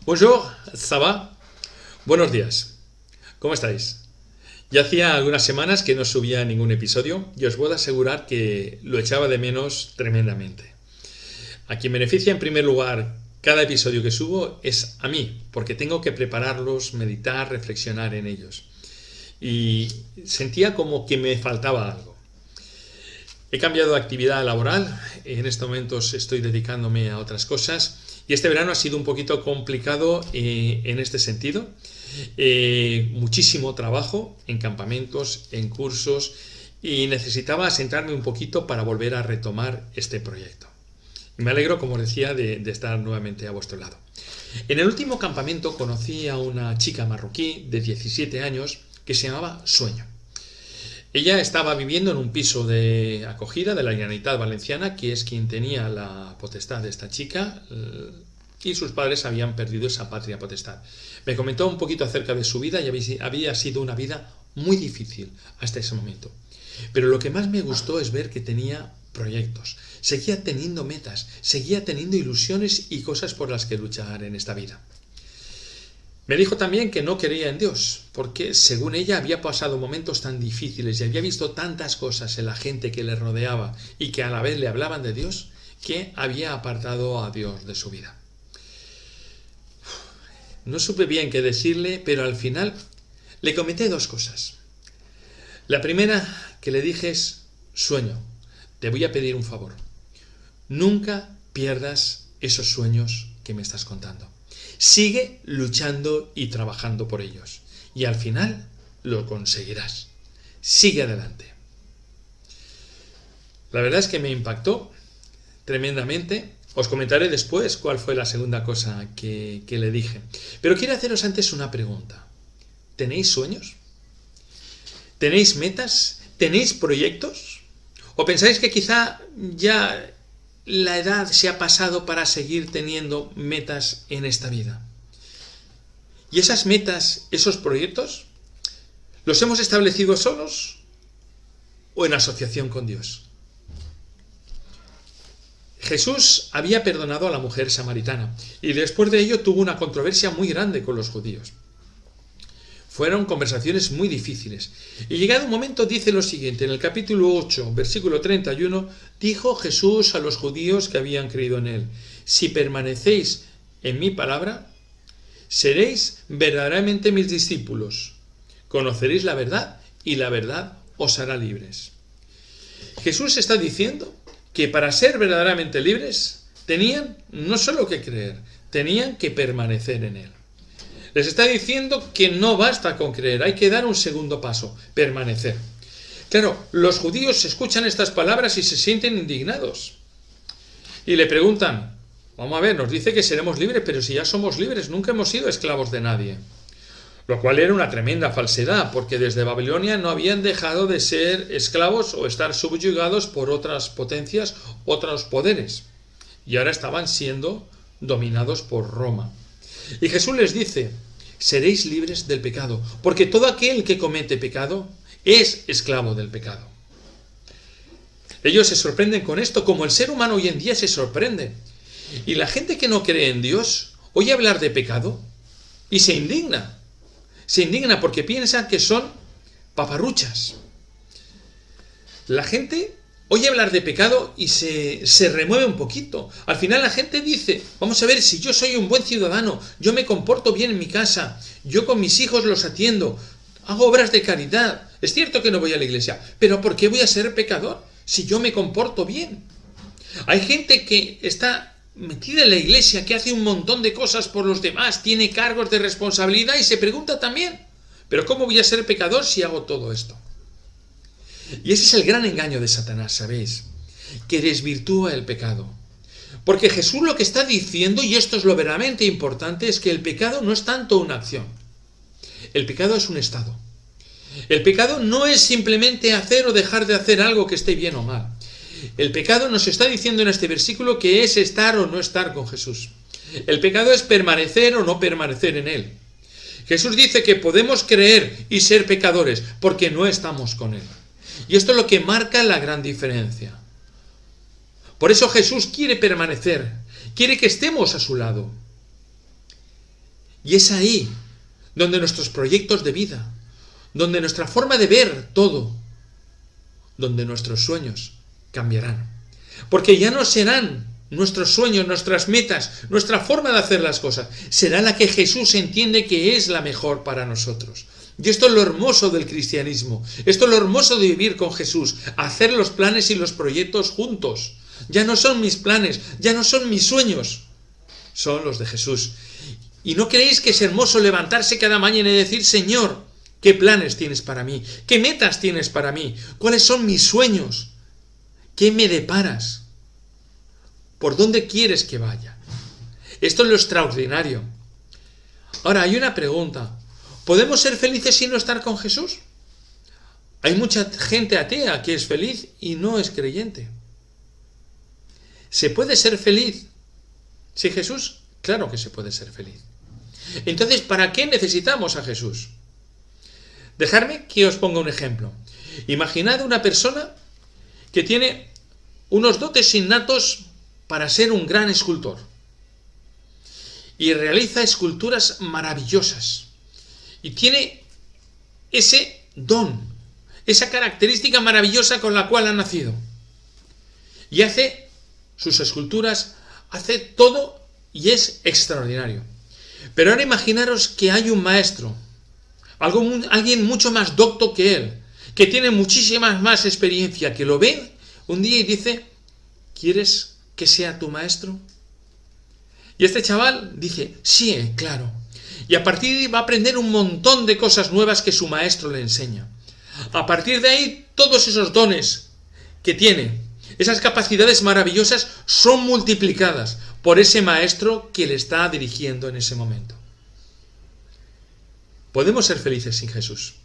Bonjour, ça va? Buenos días. ¿Cómo estáis? Ya hacía algunas semanas que no subía ningún episodio y os puedo asegurar que lo echaba de menos tremendamente. A quien beneficia en primer lugar cada episodio que subo es a mí, porque tengo que prepararlos, meditar, reflexionar en ellos. Y sentía como que me faltaba algo. He cambiado de actividad laboral, en estos momentos estoy dedicándome a otras cosas y este verano ha sido un poquito complicado en este sentido. Muchísimo trabajo en campamentos, en cursos y necesitaba sentarme un poquito para volver a retomar este proyecto. Y me alegro, como os decía, de estar nuevamente a vuestro lado. En el último campamento conocí a una chica marroquí de 17 años que se llamaba Sueño. Ella estaba viviendo en un piso de acogida de la Generalitat Valenciana, que es quien tenía la potestad de esta chica, y sus padres habían perdido esa patria potestad. Me comentó un poquito acerca de su vida y había sido una vida muy difícil hasta ese momento. Pero lo que más me gustó es ver que tenía proyectos, seguía teniendo metas, seguía teniendo ilusiones y cosas por las que luchar en esta vida. Me dijo también que no creía en Dios, porque según ella había pasado momentos tan difíciles y había visto tantas cosas en la gente que le rodeaba y que a la vez le hablaban de Dios, que había apartado a Dios de su vida. No supe bien qué decirle, pero al final le comenté dos cosas. La primera que le dije es: Sueño, te voy a pedir un favor. Nunca pierdas esos sueños que me estás contando. Sigue luchando y trabajando por ellos. Y al final lo conseguirás. Sigue adelante. La verdad es que me impactó tremendamente. Os comentaré después cuál fue la segunda cosa que le dije. Pero quiero haceros antes una pregunta. ¿Tenéis sueños? ¿Tenéis metas? ¿Tenéis proyectos? ¿O pensáis que quizá ya la edad se ha pasado para seguir teniendo metas en esta vida? ¿Y esas metas, esos proyectos, los hemos establecido solos o en asociación con Dios? Jesús había perdonado a la mujer samaritana y después de ello tuvo una controversia muy grande con los judíos. Fueron conversaciones muy difíciles. Y llegado un momento dice lo siguiente, en el capítulo 8, versículo 31, dijo Jesús a los judíos que habían creído en él: si permanecéis en mi palabra, seréis verdaderamente mis discípulos. Conoceréis la verdad y la verdad os hará libres. Jesús está diciendo que para ser verdaderamente libres tenían no solo que creer, tenían que permanecer en él. Les está diciendo que no basta con creer, hay que dar un segundo paso, permanecer. Claro, los judíos escuchan estas palabras y se sienten indignados. Y le preguntan: vamos a ver, nos dice que seremos libres, pero si ya somos libres, nunca hemos sido esclavos de nadie. Lo cual era una tremenda falsedad, porque desde Babilonia no habían dejado de ser esclavos o estar subyugados por otras potencias, otros poderes. Y ahora estaban siendo dominados por Roma. Y Jesús les dice: seréis libres del pecado, porque todo aquel que comete pecado es esclavo del pecado. Ellos se sorprenden con esto, como el ser humano hoy en día se sorprende. Y la gente que no cree en Dios oye hablar de pecado y se indigna. Se indigna porque piensan que son paparruchas. La gente oye hablar de pecado y se remueve un poquito. Al final la gente dice: vamos a ver, si yo soy un buen ciudadano, yo me comporto bien en mi casa, yo con mis hijos los atiendo, hago obras de caridad. Es cierto que no voy a la iglesia, pero ¿por qué voy a ser pecador si yo me comporto bien? Hay gente que está metida en la iglesia, que hace un montón de cosas por los demás, tiene cargos de responsabilidad y se pregunta también: ¿pero cómo voy a ser pecador si hago todo esto? Y ese es el gran engaño de Satanás, ¿sabéis? Que desvirtúa el pecado. Porque Jesús lo que está diciendo, y esto es lo verdaderamente importante, es que el pecado no es tanto una acción. El pecado es un estado. El pecado no es simplemente hacer o dejar de hacer algo que esté bien o mal. El pecado nos está diciendo en este versículo que es estar o no estar con Jesús. El pecado es permanecer o no permanecer en él. Jesús dice que podemos creer y ser pecadores porque no estamos con él. Y esto es lo que marca la gran diferencia. Por eso Jesús quiere permanecer, quiere que estemos a su lado. Y es ahí donde nuestros proyectos de vida, donde nuestra forma de ver todo, donde nuestros sueños cambiarán. Porque ya no serán nuestros sueños, nuestras metas, nuestra forma de hacer las cosas. Será la que Jesús entiende que es la mejor para nosotros. Y esto es lo hermoso del cristianismo. Esto es lo hermoso de vivir con Jesús. Hacer los planes y los proyectos juntos. Ya no son mis planes, ya no son mis sueños. Son los de Jesús. ¿Y no creéis que es hermoso levantarse cada mañana y decir, Señor, qué planes tienes para mí? ¿Qué metas tienes para mí? ¿Cuáles son mis sueños? ¿Qué me deparas? ¿Por dónde quieres que vaya? Esto es lo extraordinario. Ahora, hay una pregunta. ¿Podemos ser felices sin no estar con Jesús? Hay mucha gente atea que es feliz y no es creyente. ¿Se puede ser feliz sin Jesús? Claro que se puede ser feliz. Entonces, ¿para qué necesitamos a Jesús? Dejadme que os ponga un ejemplo. Imaginad una persona que tiene unos dotes innatos para ser un gran escultor y realiza esculturas maravillosas y tiene ese don, esa característica maravillosa con la cual ha nacido y hace sus esculturas, hace todo y es extraordinario. Pero ahora imaginaros que hay un maestro, alguien mucho más docto que él, que tiene muchísima más experiencia, que lo ve un día y dice, ¿quieres que sea tu maestro? Y este chaval dice, sí, claro. Y a partir de ahí va a aprender un montón de cosas nuevas que su maestro le enseña. A partir de ahí, todos esos dones que tiene, esas capacidades maravillosas, son multiplicadas por ese maestro que le está dirigiendo en ese momento. Podemos ser felices sin Jesús.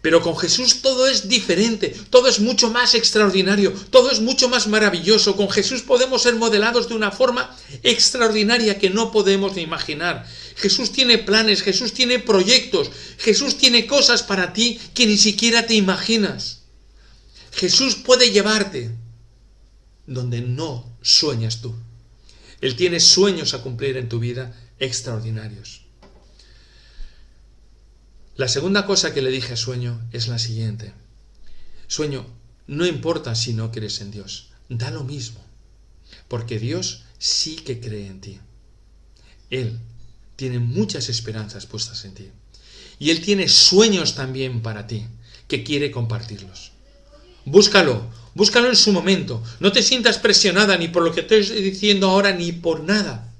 Pero con Jesús todo es diferente, todo es mucho más extraordinario, todo es mucho más maravilloso. Con Jesús podemos ser modelados de una forma extraordinaria que no podemos ni imaginar. Jesús tiene planes, Jesús tiene proyectos, Jesús tiene cosas para ti que ni siquiera te imaginas. Jesús puede llevarte donde no sueñas tú. Él tiene sueños a cumplir en tu vida extraordinarios. La segunda cosa que le dije a Sueño es la siguiente. Sueño, no importa si no crees en Dios, da lo mismo, porque Dios sí que cree en ti. Él tiene muchas esperanzas puestas en ti. Y Él tiene sueños también para ti, que quiere compartirlos. Búscalo en su momento. No te sientas presionada ni por lo que te estoy diciendo ahora, ni por nada.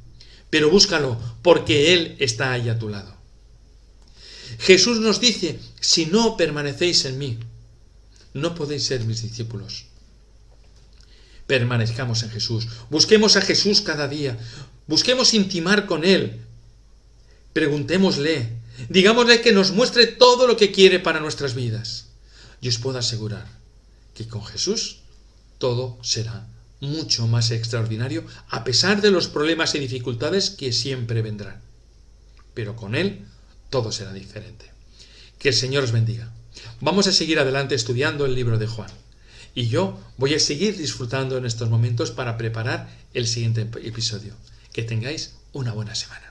Pero búscalo, porque Él está ahí a tu lado. Jesús nos dice, si no permanecéis en mí, no podéis ser mis discípulos. Permanezcamos en Jesús. Busquemos a Jesús cada día. Busquemos intimar con Él. Preguntémosle. Digámosle que nos muestre todo lo que quiere para nuestras vidas. Y os puedo asegurar que con Jesús todo será mucho más extraordinario, a pesar de los problemas y dificultades que siempre vendrán. Pero con Él todo será diferente. Que el Señor os bendiga. Vamos a seguir adelante estudiando el libro de Juan. Y yo voy a seguir disfrutando en estos momentos para preparar el siguiente episodio. Que tengáis una buena semana.